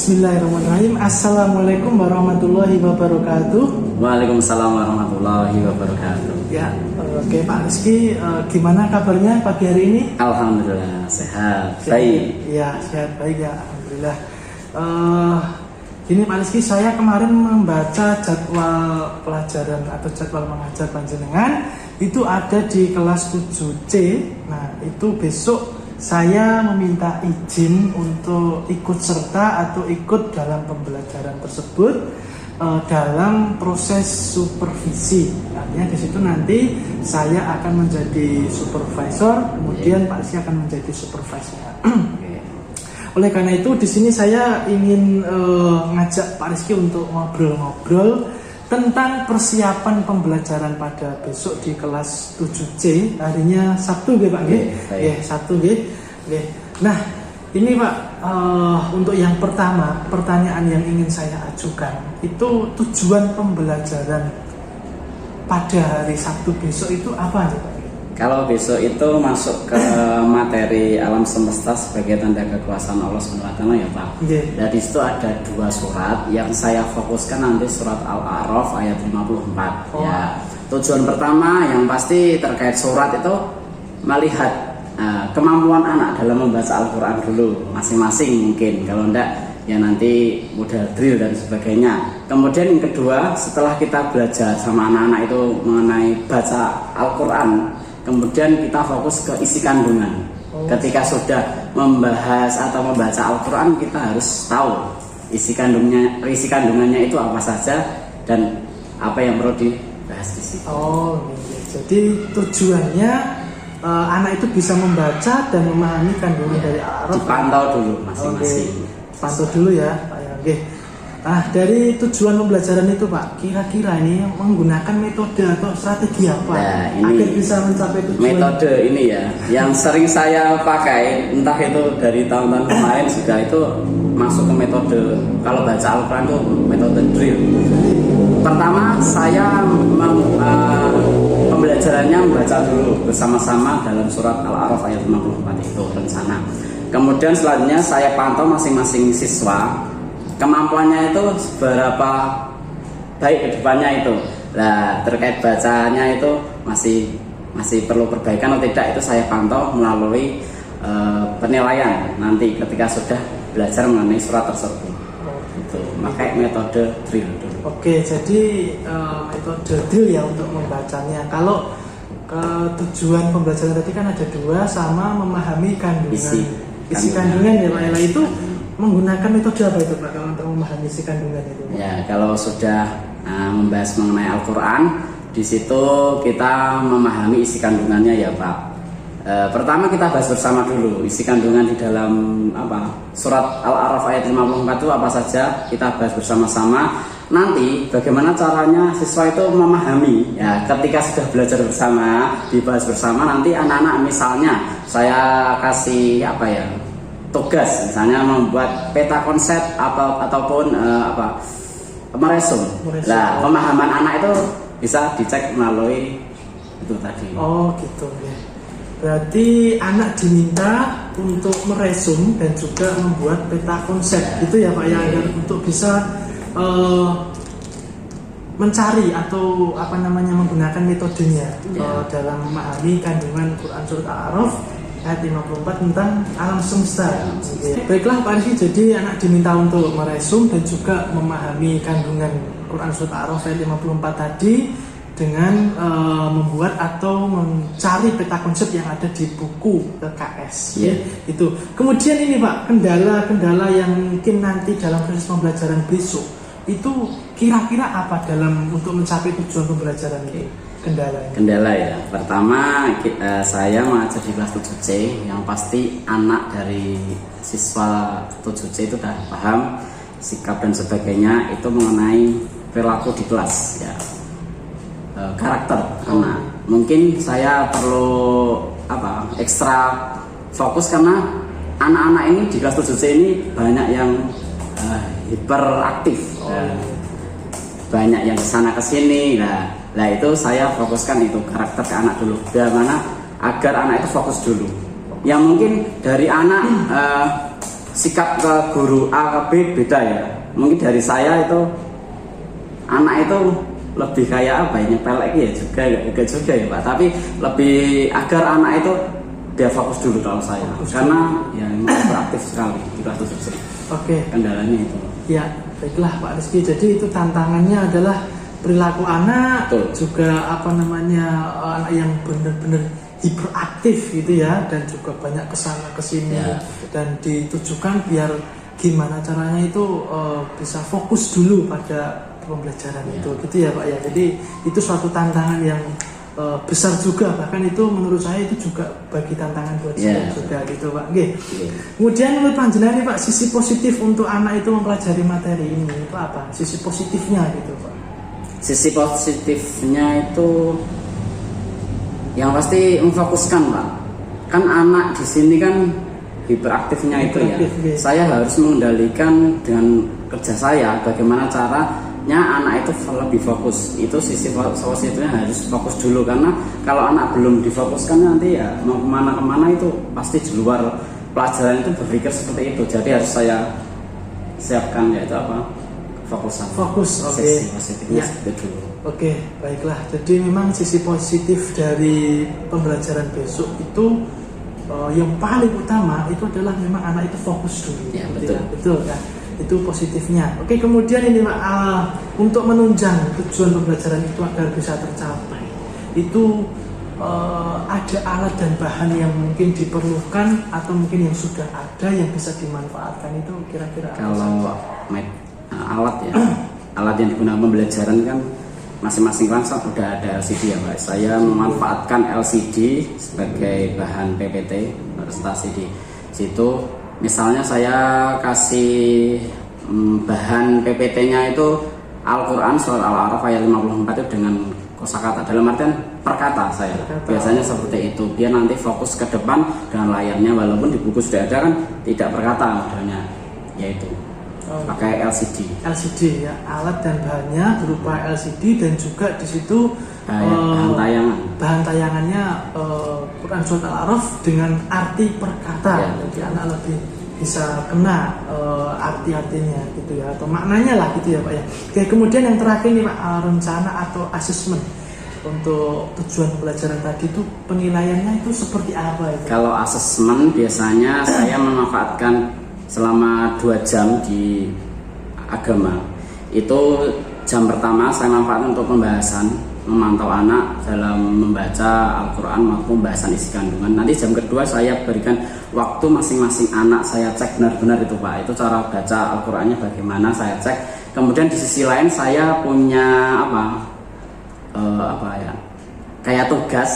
Bismillahirrahmanirrahim. Assalamualaikum warahmatullahi wabarakatuh. Waalaikumsalam warahmatullahi wabarakatuh. Ya, oke Pak Rizky, gimana kabarnya pagi hari ini? Alhamdulillah sehat, baik. Ya, sehat baik ya, alhamdulillah. Ini Pak Rizky, saya kemarin membaca jadwal pelajaran atau jadwal mengajar panjenengan itu ada di kelas 7C. Nah, itu besok saya meminta izin untuk ikut serta atau ikut dalam pembelajaran tersebut dalam proses supervisi. Artinya di situ nanti saya akan menjadi supervisor, kemudian Pak Rizky akan menjadi supervisor. Oleh karena itu di sini saya ingin ngajak Pak Rizky untuk ngobrol-ngobrol tentang persiapan pembelajaran pada besok di kelas 7C, harinya Sabtu nggih Pak nggih? Nggih, Sabtu nggih. Nah, ini Pak, untuk yang pertama, pertanyaan yang ingin saya ajukan itu tujuan pembelajaran pada hari Sabtu besok itu apa nih Pak? Kalau besok itu masuk ke materi alam semesta sebagai tanda kekuasaan Allah SWT ya Pak. Dan di situ ada 2 surat yang saya fokuskan nanti surat Al-A'raf ayat 54. Ya. Tujuan pertama yang pasti terkait surat itu melihat kemampuan anak dalam membaca Al-Quran dulu masing-masing mungkin. Kalau enggak ya nanti modal drill dan sebagainya. Kemudian yang kedua, setelah kita belajar sama anak-anak itu mengenai baca Al-Quran, kemudian kita fokus ke isi kandungan. Ketika sudah membahas atau membaca Al-Quran, kita harus tahu isi kandungannya itu apa saja dan apa yang perlu dibahas di situ. Jadi tujuannya anak itu bisa membaca dan memahami kandungan dari Al-A'raf. Dipantau dulu masing-masing. Pantau dulu ya Pak ya. Nah, dari tujuan pembelajaran itu Pak, kira-kira ini menggunakan metode atau strategi apa agar bisa mencapai tujuan? Metode ini ya, yang sering saya pakai, entah itu dari tahun-tahun kemarin juga itu masuk ke metode, kalau baca Al-Quran itu metode drill. Pertama, saya pembelajarannya membaca dulu bersama-sama dalam surat Al-A'raf ayat 54 itu rencana. Kemudian selanjutnya saya pantau masing-masing siswa kemampuannya itu seberapa baik ke depannya itu. Nah, terkait bacanya itu masih perlu perbaikan atau tidak, itu saya pantau melalui penilaian nanti ketika sudah belajar mengenai surat tersebut. Itu pakai metode drill dulu. Oke, jadi metode drill ya untuk membacanya. Kalau tujuan pembelajaran tadi kan ada 2, sama memahami kandungan. Isi kandungan ya Pak Ella, itu menggunakan metode apa itu Pak kalau untuk memahami isi kandungan itu? Ya, kalau sudah membahas mengenai Al-Quran, di situ kita memahami isi kandungannya ya Pak. Pertama kita bahas bersama dulu isi kandungan di dalam surat Al-A'raf ayat 54 itu apa saja, kita bahas bersama-sama. Nanti bagaimana caranya siswa itu memahami ya, ketika sudah belajar bersama, dibahas bersama, nanti anak-anak misalnya saya kasih tugas misalnya membuat peta konsep ataupun meresum. Nah, pemahaman anak itu bisa dicek melalui itu tadi. Gitu ya. Berarti anak diminta untuk meresum dan juga membuat peta konsep gitu ya Pak ya, agar untuk bisa mencari atau menggunakan metodenya dalam memahami kandungan Quran surat Al-A'raf ayat 54 tentang alam semesta. Baiklah Pak Rizky, jadi anak diminta untuk meresum dan juga memahami kandungan Quran surat Al-A'raf ayat 54 tadi dengan membuat atau mencari peta konsep yang ada di buku PKS. Itu. Kemudian ini Pak, kendala-kendala yang mungkin nanti dalam proses pembelajaran besok itu kira-kira apa dalam untuk mencapai tujuan pembelajaran itu? Kendala ya. Pertama, saya mengajar di kelas 7C, yang pasti anak dari siswa 7C itu sudah paham sikap dan sebagainya itu mengenai perilaku di kelas ya. Karakter anak. Mungkin saya perlu ekstra fokus karena anak-anak ini di kelas 7C ini banyak yang hiperaktif. Banyak yang kesana kesini. Nah itu saya fokuskan itu karakter ke anak dulu. Bagaimana agar anak itu fokus dulu. Yang mungkin dari anak sikap ke guru A ke B beda ya. Mungkin dari saya itu anak itu lebih kayak apa ya, nyepelek ya juga ya Pak, tapi lebih agar anak itu dia fokus dulu kalau saya, karena ya memang beraktif sekali di kelas 7. Oke. Kendalanya itu. Ya, baiklah Pak Rizky. Jadi itu tantangannya adalah perilaku anak, betul. Juga apa namanya anak yang benar-benar hiperaktif gitu ya, dan juga banyak kesana kesini ya. Dan ditujukan biar gimana caranya itu bisa fokus dulu pada pembelajaran itu, gitu ya Pak ya. Jadi itu suatu tantangan yang besar juga, bahkan itu menurut saya itu juga bagi tantangan buat saya juga gitu Pak. Oke. Kemudian menurut panjenengan nih Pak, sisi positif untuk anak itu mempelajari materi ini itu apa? Sisi positifnya gitu Pak. Sisi positifnya itu yang pasti memfokuskan Pak. Kan anak di sini kan hiperaktifnya itu ya. Saya harus mengendalikan dengan kerja saya bagaimana caranya anak itu lebih fokus. Itu sisi positifnya, harus fokus dulu, karena kalau anak belum difokuskan nanti ya mau kemana-kemana itu pasti di luar pelajaran itu berpikir seperti itu. Jadi harus saya siapkan yaitu apa? Fokus. Oke. Sisi positifnya seperti dulu. Oke, baiklah. Jadi memang sisi positif dari pembelajaran besok itu yang paling utama itu adalah memang anak itu fokus dulu. Ya, betul. Betul kan? Itu positifnya. Oke, kemudian ini Pak, untuk menunjang tujuan pembelajaran itu agar bisa tercapai, itu ada alat dan bahan yang mungkin diperlukan atau mungkin yang sudah ada yang bisa dimanfaatkan, itu kira-kira kalau alat ya, alat yang digunakan pembelajaran kan masing-masing kelas sudah ada LCD ya Pak. Saya memanfaatkan LCD sebagai bahan PPT presentasi di situ. Misalnya saya kasih bahan PPT-nya itu Al-Quran surat Al-A'raf ayat 54 itu dengan kosakata, dalam artian perkata saya biasanya seperti itu, biar nanti fokus ke depan dengan layarnya, walaupun di buku sudah ada kan tidak perkata modelnya, yaitu pakai LCD ya, alat dan bahannya berupa LCD, dan juga di situ bahan tayangannya Quran surat Al-A'raf dengan arti perkata ya. Jadi anak lebih bisa kena arti-artinya gitu ya, atau maknanya lah gitu ya Pak ya. Oke, kemudian yang terakhir nih Pak, rencana atau asesmen untuk tujuan pembelajaran tadi itu penilaiannya itu seperti apa itu? Kalau asesmen biasanya saya memanfaatkan selama 2 jam di agama. Itu jam pertama saya manfaatkan untuk pembahasan, memantau anak dalam membaca Al-Quran maupun pembahasan isi kandungan. Nanti jam kedua saya berikan waktu masing-masing anak, saya cek benar-benar itu Pak, itu cara baca Al-Qurannya bagaimana, saya cek. Kemudian di sisi lain saya punya kayak tugas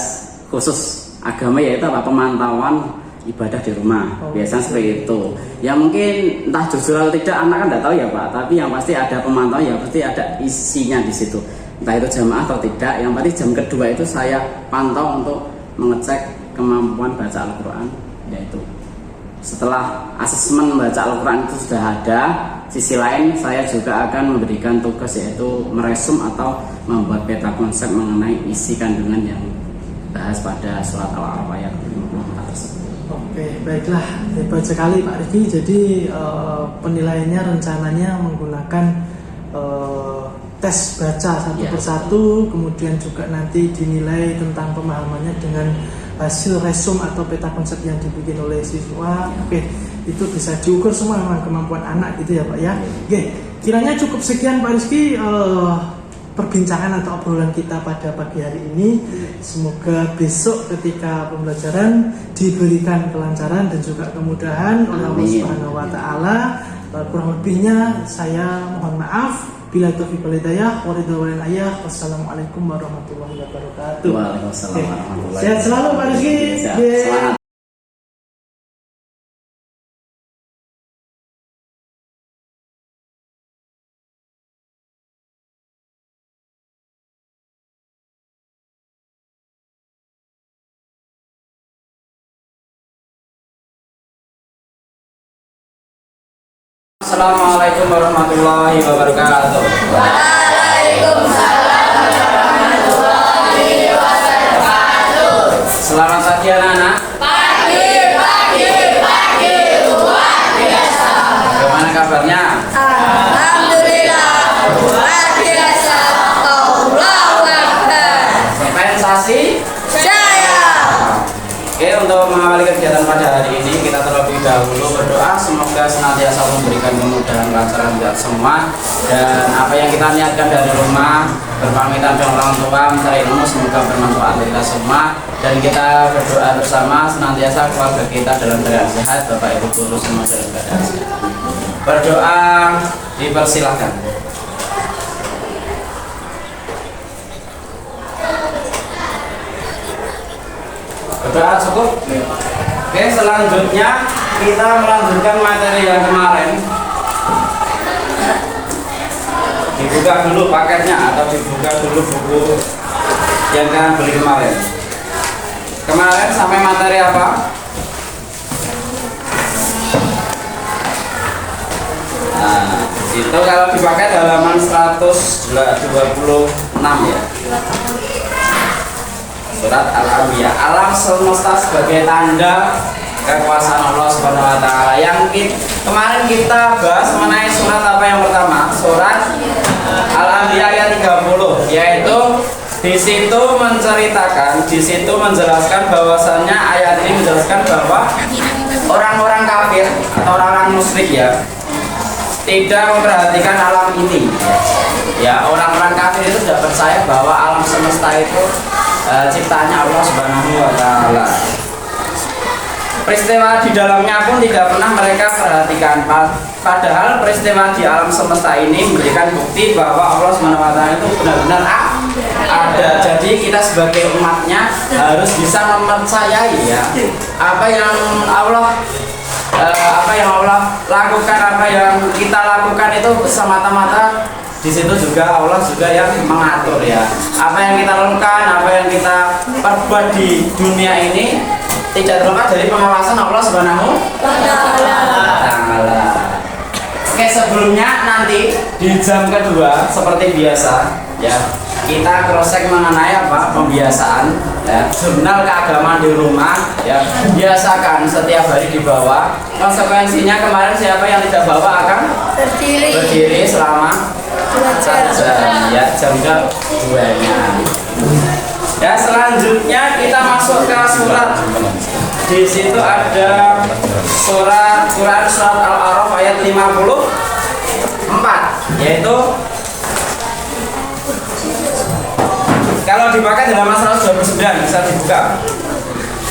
khusus agama, yaitu pemantauan ibadah di rumah. Biasanya seperti itu. Ya mungkin entah jujur atau tidak anak kan tidak tahu ya Pak, tapi yang pasti ada pemantauan, ya pasti ada isinya di situ. Entah itu jamaah atau tidak, yang pasti jam kedua itu saya pantau untuk mengecek kemampuan baca Al-Quran, yaitu setelah asesmen baca Al-Quran itu sudah ada, sisi lain saya juga akan memberikan tugas, yaitu meresum atau membuat peta konsep mengenai isi kandungan yang bahas pada surat Al-A'raf ayat 54 tersebut. Oke, baiklah, hebat sekali Pak Riki. Jadi penilaiannya rencananya menggunakan tes baca satu persatu, kemudian juga nanti dinilai tentang pemahamannya dengan hasil resum atau peta konsep yang dibikin oleh siswa. Oke, itu bisa diukur semua memang kemampuan anak gitu ya Pak ya. Oke, kiranya cukup sekian Pak Rizky perbincangan atau obrolan kita pada pagi hari ini. Semoga besok ketika pembelajaran diberikan kelancaran dan juga kemudahan oleh Allah Subhanahu wa taala. Kurang lebihnya saya mohon maaf. Bila taufiq wal hidayah, wassalamualaikum warahmatullahi wabarakatuh. Waalaikumsalam warahmatullahi wabarakatuh. Sehat selalu Pak Rizky. Sehat. Assalamualaikum warahmatullahi wabarakatuh. Waalaikumsalam warahmatullahi wabarakatuh. Selamat pagi anak-anak. Pagi luar biasa. untuk mengawali kegiatan pada hari ini, kita terlebih dahulu berdoa semoga senantiasa memberikan kemudahan kelancaran buat semua, dan apa yang kita niatkan dari rumah, berpamitan dengan orang tua, mencari ilmu, semoga bermanfaat bagi kita semua. Dan kita berdoa bersama senantiasa keluarga kita dalam keadaan sehat, Bapak Ibu guru semua dalam keadaan sehat. Berdoa dipersilahkan. Berdoa cukup? Oke, selanjutnya kita melanjutkan materi yang kemarin. Dibuka dulu paketnya atau dibuka dulu buku yang kalian beli kemarin. Kemarin sampai materi apa? Nah, itu kalau dipakai halaman 126 ya. Surat Al-Anbiya, alam semesta sebagai tanda kekuasaan Allah Subhanahu wa taala. Yang kemarin kita bahas mengenai surat apa yang pertama? Surat Al-Anbiya ayat 30, yaitu di situ menceritakan, di situ menjelaskan bahwasannya ayat ini menjelaskan bahwa orang-orang kafir atau orang-orang musyrik ya tidak memperhatikan alam ini. Ya, orang-orang kafir itu tidak percaya bahwa alam semesta itu ciptaannya Allah Subhanahu wa taala. Peristiwa di dalamnya pun tidak pernah mereka perhatikan. Padahal peristiwa di alam semesta ini memberikan bukti bahwa Allah Subhanahu wa taala itu benar-benar ada. Jadi kita sebagai umatnya harus bisa mempercayai ya apa yang Allah lakukan, apa yang kita lakukan itu semata-mata di situ juga Allah juga yang mengatur ya. Apa yang kita lakukan, apa yang kita perbuat di dunia ini tidak terlepas dari pengawasan Allah Subhanahu wa taala. Oke, sebelumnya nanti di jam kedua seperti biasa ya, kita cross-check mengenai apa? Pembiasaan ya, jurnal keagamaan di rumah ya. Biasakan setiap hari dibawa. Konsekuensinya kemarin siapa yang tidak bawa akan berdiri selama 2 jam ya, jam keduanya. Ya, selanjutnya kita masuk ke surat. Di situ ada surat Quran surat Al-A'raf ayat 54, yaitu kalau dipakai di halaman 129 bisa dibuka.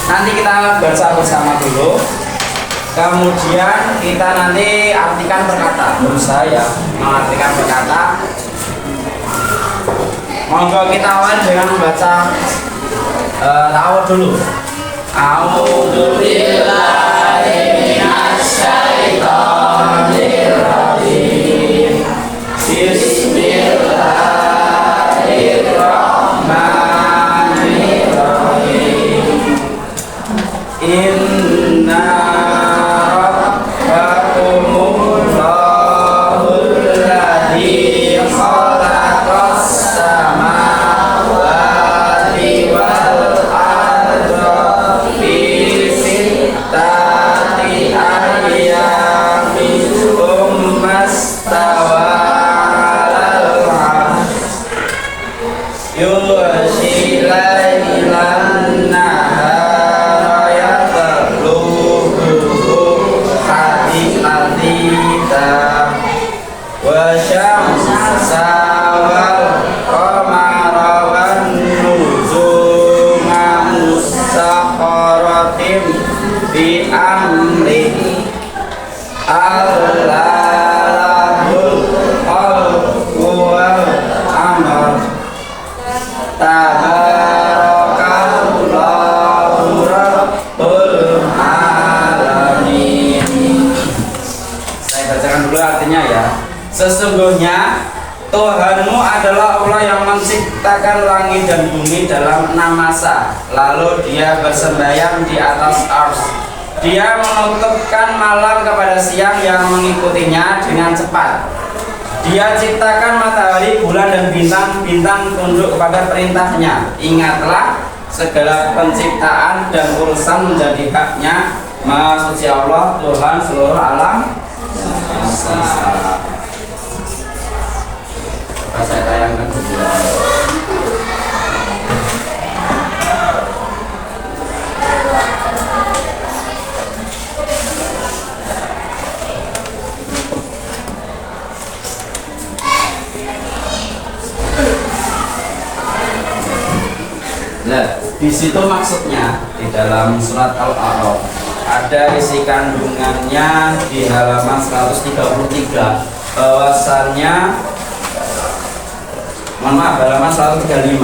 Nanti kita baca bersama dulu. Kemudian kita nanti artikan perkata, berusaha ya mengartikan perkata. Monggo kita awal dengan membaca ta'awudz dulu. A'udzu billahi minasy syaithanir rajim. Bismillahirrahmanirrahim. Inna sesungguhnya Tuhanmu adalah Allah yang menciptakan langit dan bumi dalam 6 masa. Lalu dia bersembahyang di atas ars. Dia menutupkan malam kepada siang yang mengikutinya dengan cepat. Dia ciptakan matahari, bulan dan bintang-bintang tunduk kepada perintahnya. Ingatlah, segala penciptaan dan urusan menjadi haknya. Maha suci Allah, Tuhan seluruh alam semesta. Saya tayangkan dulu. Di situ maksudnya di dalam surat Al-A'raf ada isi kandungannya di halaman 133 bahwasannya, mohon maaf, halaman 135,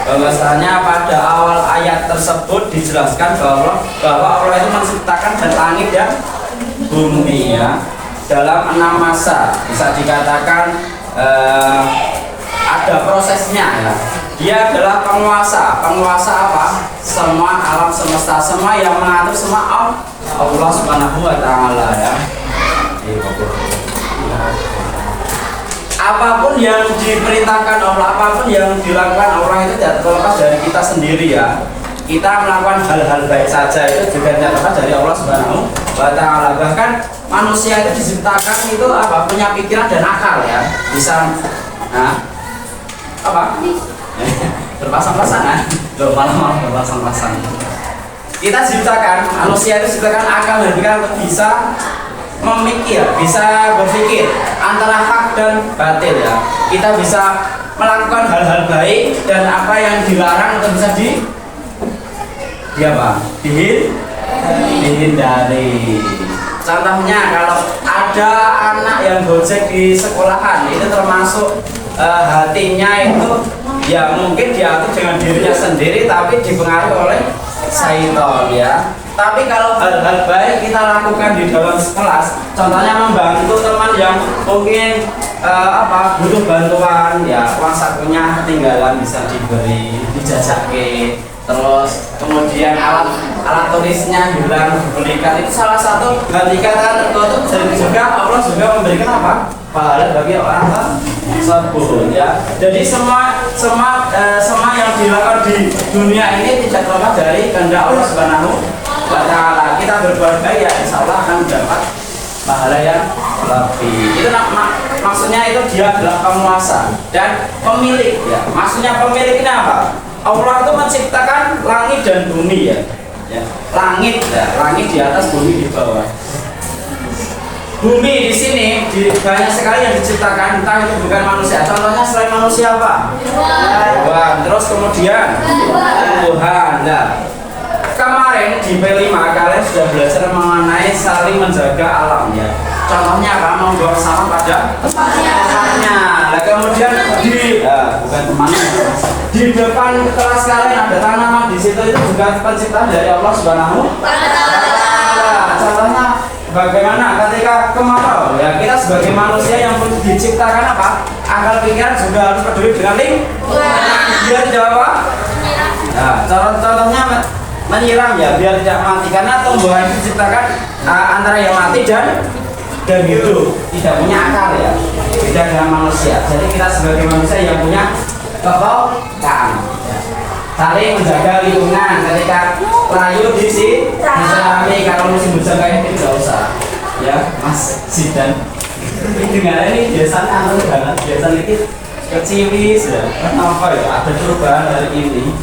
bahwasannya pada awal ayat tersebut dijelaskan bahwa Allah itu menciptakan langit dan bumi ya dalam 6 masa. Bisa dikatakan ada prosesnya ya. Dia adalah penguasa apa? Semua alam semesta, semua yang mengatur semua Allah Subhanahu wa taala ya. Apapun yang diperintahkan Allah, apapun yang dilakukan Allah itu tidak terlepas dari kita sendiri ya. Kita melakukan hal-hal baik saja itu juga tidak terlepas dari Allah Subhanahu wa taala. Bahkan manusia itu diciptakan itu apa? Punya pikiran dan akal ya. Bisa berpasang-pasangan, malah berpasang-pasang. Kita ciptakan, manusia itu ciptakan akal dan pikiran untuk bisa memikir, bisa berpikir antara hak dan batil ya. Kita bisa melakukan hal-hal baik dan apa yang dilarang untuk bisa dihindari. Contohnya kalau ada anak yang gojek di sekolahan, itu termasuk hatinya itu ya mungkin diatur dengan dirinya sendiri tapi dipengaruhi oleh syaitan ya. Tapi kalau hal-hal baik kita lakukan di dalam kelas, contohnya membantu teman yang mungkin butuh bantuan ya, uang sakunya ketinggalan bisa diberi, dijajaki. Terus kemudian alat tulisnya hilang dibelikan, itu salah satu ikatan tertutup. Dan juga Allah juga memberikan pahala bagi orang tersebut ya. Jadi semua yang dilakukan di dunia ini tidak terlepas dari kehendak Allah Subhanahu wa taala. Kita berbuat baik ya insya Allah akan mendapat pahala yang lebih. Itu maksudnya itu dia adalah penguasa dan pemilik ya. Maksudnya pemilik ini apa? Allah itu menciptakan langit dan bumi ya. Langit di atas, bumi di bawah. Bumi di sini banyak sekali yang diciptakan, entah itu bukan manusia. Contohnya selain manusia apa? Hewan. Terus kemudian tumbuhan. Nah, kemarin di P5 kalian sudah belajar mengenai saling menjaga alam ya. Contohnya apa? Membuang sampah pada tempatnya. Nah, kemudian bukan temannya. Di depan kelas kalian ada tanaman, di situ itu juga penciptaan dari Allah Subhanahu wa taala. Contohnya bagaimana ketika kemarau ya, kita sebagai manusia yang diciptakan apa? Akal pikiran juga harus peduli dengan lingkungan biar jawab. Nah, contohnya menyiram ya biar tidak mati, karena tumbuhan diciptakan antara yang mati dan hidup, tidak punya akal ya, beda dengan manusia. Jadi kita sebagai manusia yang punya kepekaan ya, saling menjaga lingkungan. Ketika layu diserami, kalau musim hujan kayak ini tidak usah ya Mas Zidan. Dengan ini biasanya anu banget, biasanya ini keciwis ya. Kenapa ya ada perubahan hari ini?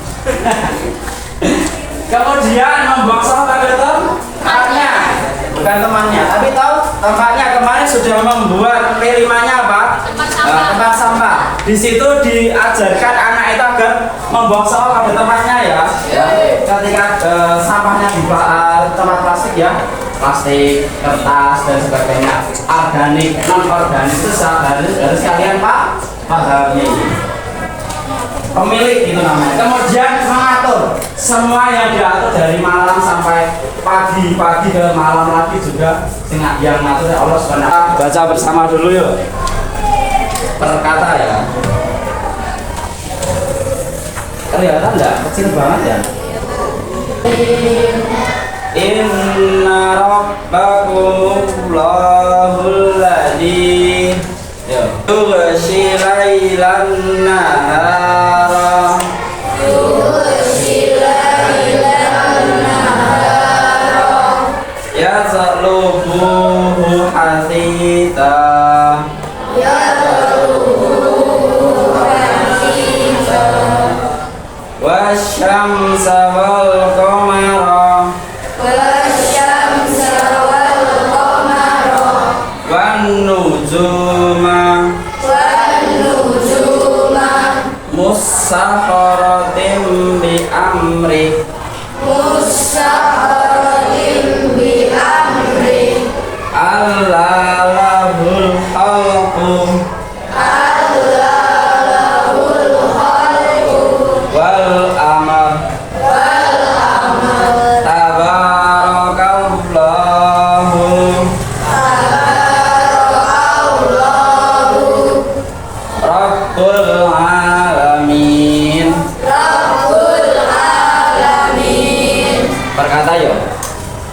Kemudian membuang sampah pada tempatnya, bukan temannya, tapi tahu tempatnya. Kemarin sudah membuat P5-nya apa? Tempat sampah. Di situ diajarkan anak itu agar membuang sampah pada tempatnya ya. Ketika sampahnya di tempat plastik ya, plastik, kertas dan sebagainya, organik, non organik itu harus kalian pahami. Pemilik itu namanya. Kemudian mengatur semua yang diatur dari malam sampai pagi ke malam lagi juga yang mengatur Allah Subhanahu. Baca bersama dulu yuk. Per kata ya. Kelihatan enggak? Kecil banget ya. Inna rabbakumullahul ladzi yughshi lailan nahara yatlubuhu hasita wasyamsa wal qamara wan nujuma musakharatin bi amri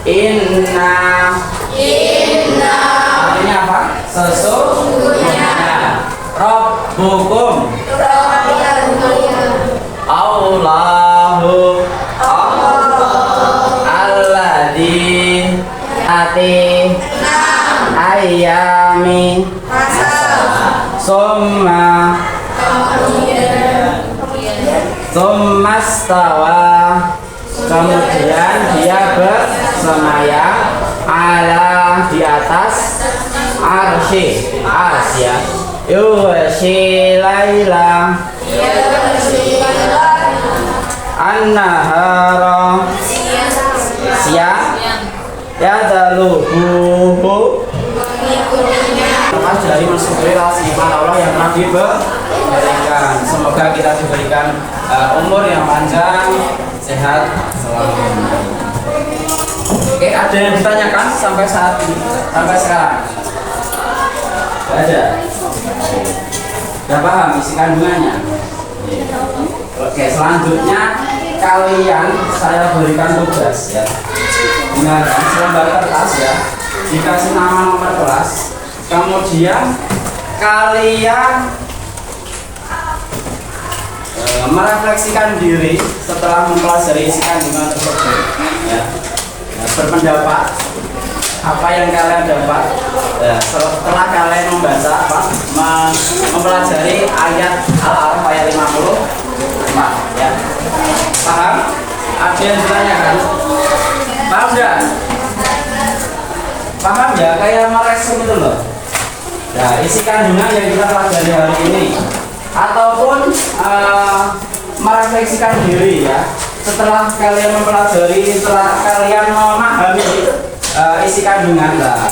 Inna. Artinya apa? Sesungguhnya. Rabbukum. Allahu. Alladzi. Ati. Ayami. Summa. Summastawa. Kemudian dia bersemayam ala di atas arsy ya. Yughshi laila an-nahara siang yadaluhu lepas dari mensyukuri nikmat Allah yang telah diberikan. Semoga kita diberikan umur yang panjang, sehat selalu. Oke, ada yang ditanyakan sampai saat ini, sampai sekarang? Tidak ada. Sudah paham isi kandungannya? Oke, selanjutnya kalian saya berikan tugas ya. Dengarkan selembar kertas ya. Dikasih nama nomor kelas. Kemudian kalian merefleksikan diri setelah mempelajari isi kandungan tersebut ya. Berpendapat apa yang kalian dapat ya, setelah kalian membaca mempelajari ayat Al-A'raf ayat 54 ya. Paham? Ada yang ditanyakan? Paham ya? Paham ya? Kayak meresum itu loh. Nah, isi kandungan yang kita pelajari hari ini ataupun merefleksikan diri ya. Setelah kalian mempelajari, setelah kalian memahami isi kandungan, lah,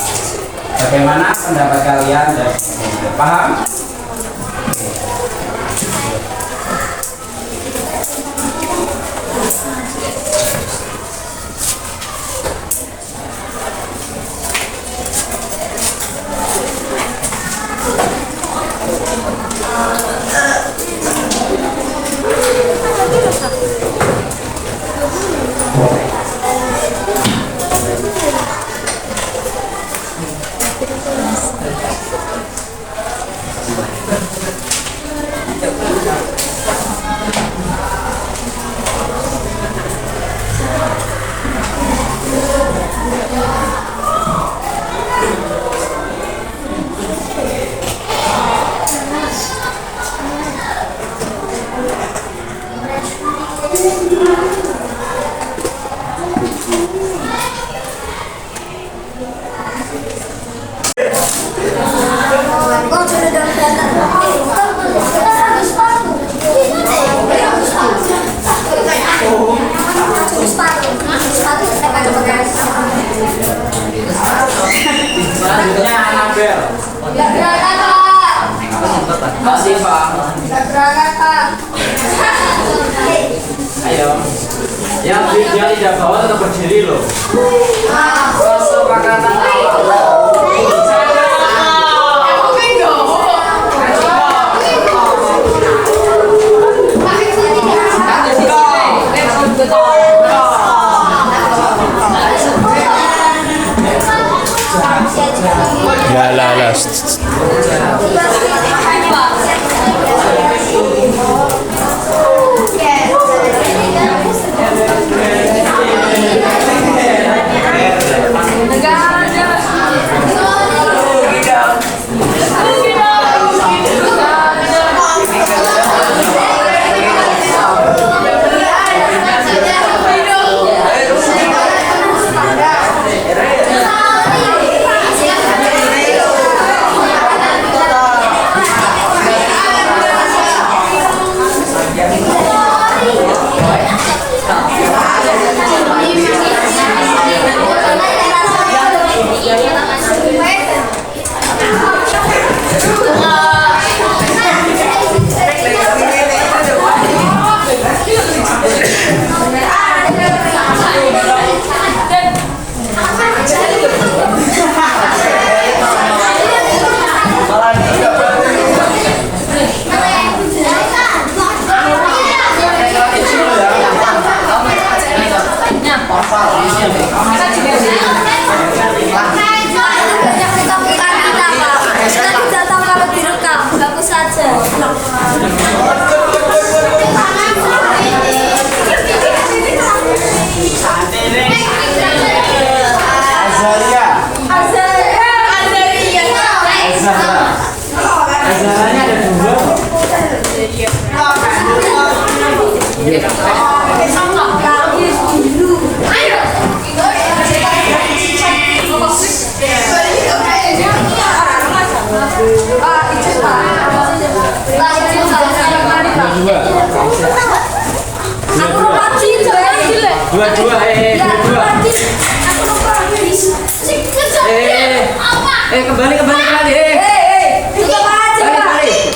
bagaimana pendapat kalian dan paham? Selanjutnya Anabel. Mbak Siva. Ayo. Yang dia tidak bawa tetap berdiri loh. Kesepakatan awal. Ya lah lah. Kita juga Kembali. Cukup aja. Balik.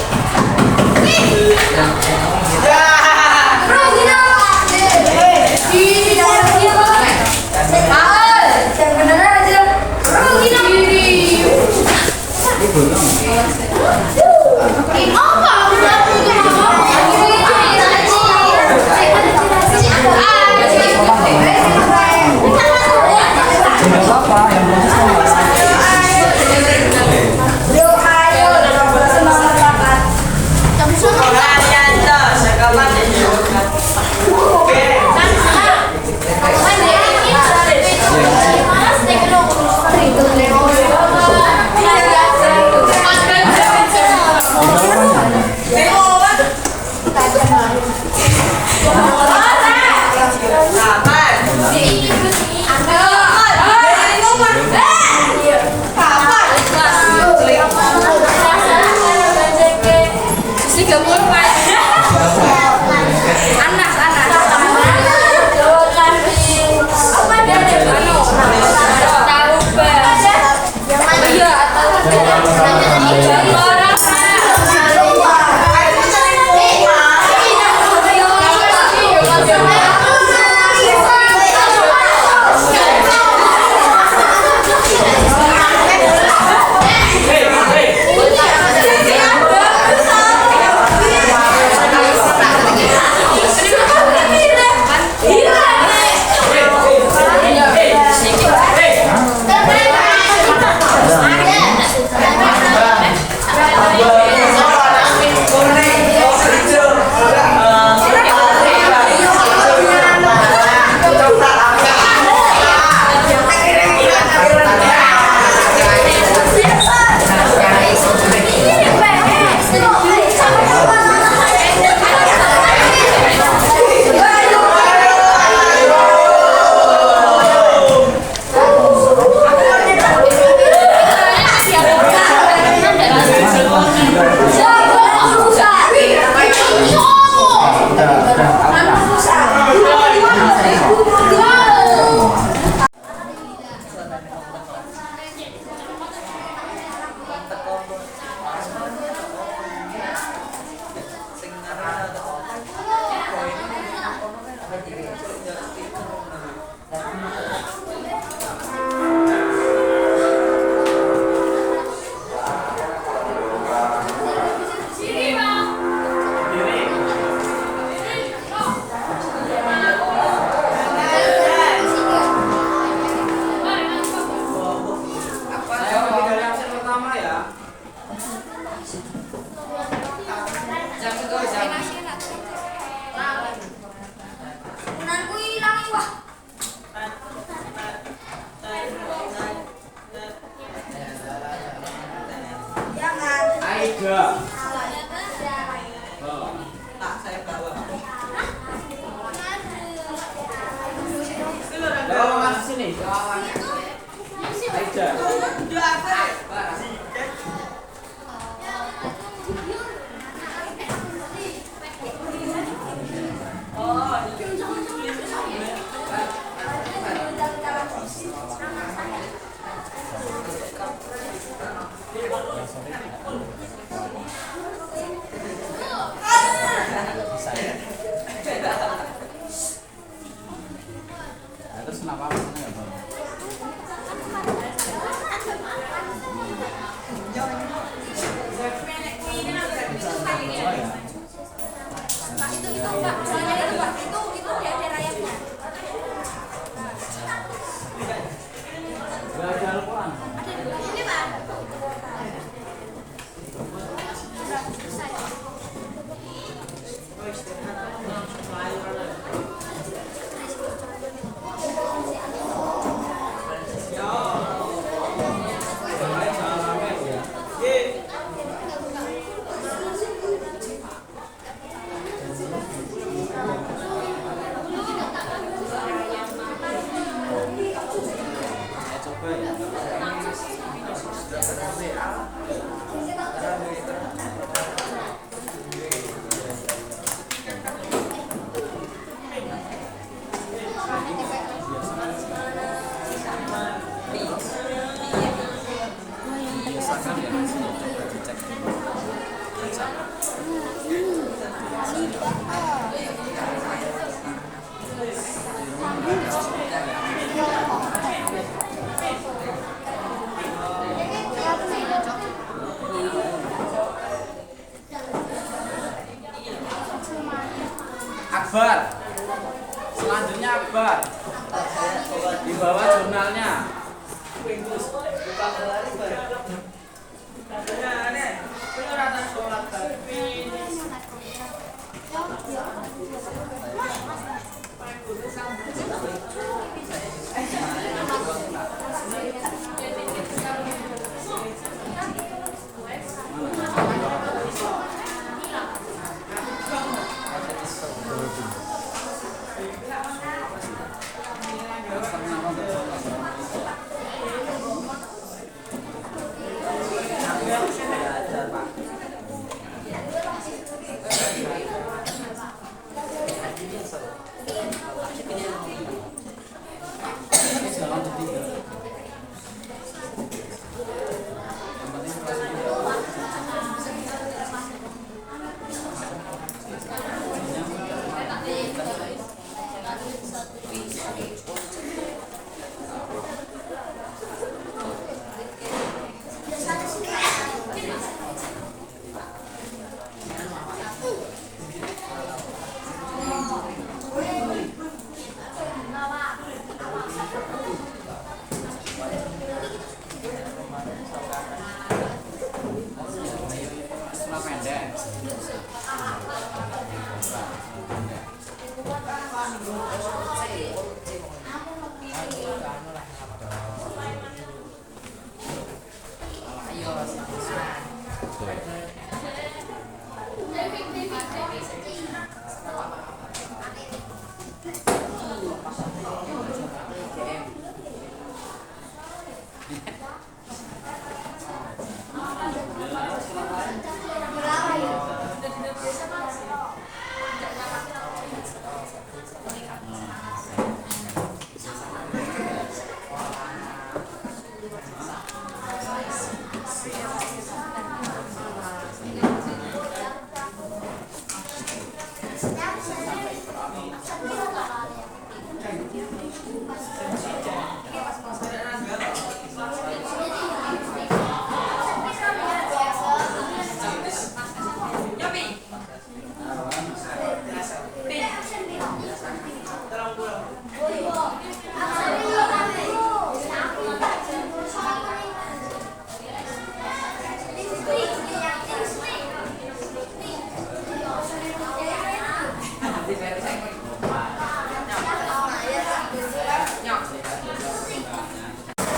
jurnalnya.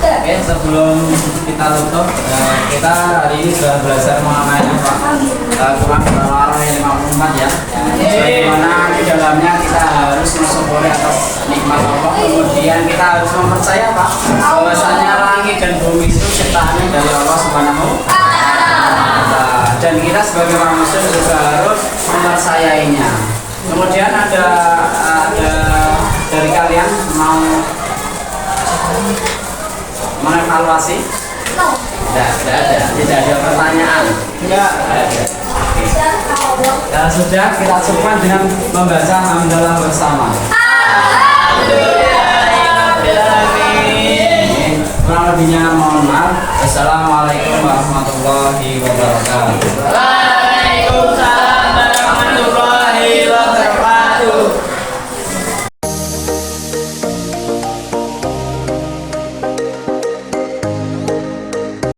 Oke, sebelum kita tutup, kita hari ini sudah belajar mengenai Quran Al-Araf 54 ya. Bagaimana di dalamnya kita harus bersyukur atas nikmat Allah. Kemudian kita harus mempercaya Pak, bahwasanya langit dan bumi itu ciptaan dari Allah Subhanahu wa Ta'ala. Dan kita sebagai manusia juga harus mempercayainya. Kemudian ada dari kalian mau mengevaluasi? Tidak ada pertanyaan. Tidak ada. Ya sudah, kita cukupkan dengan membaca hamdalah bersama. Kurang lebihnya mohon maaf. Assalamualaikum warahmatullahi wabarakatuh.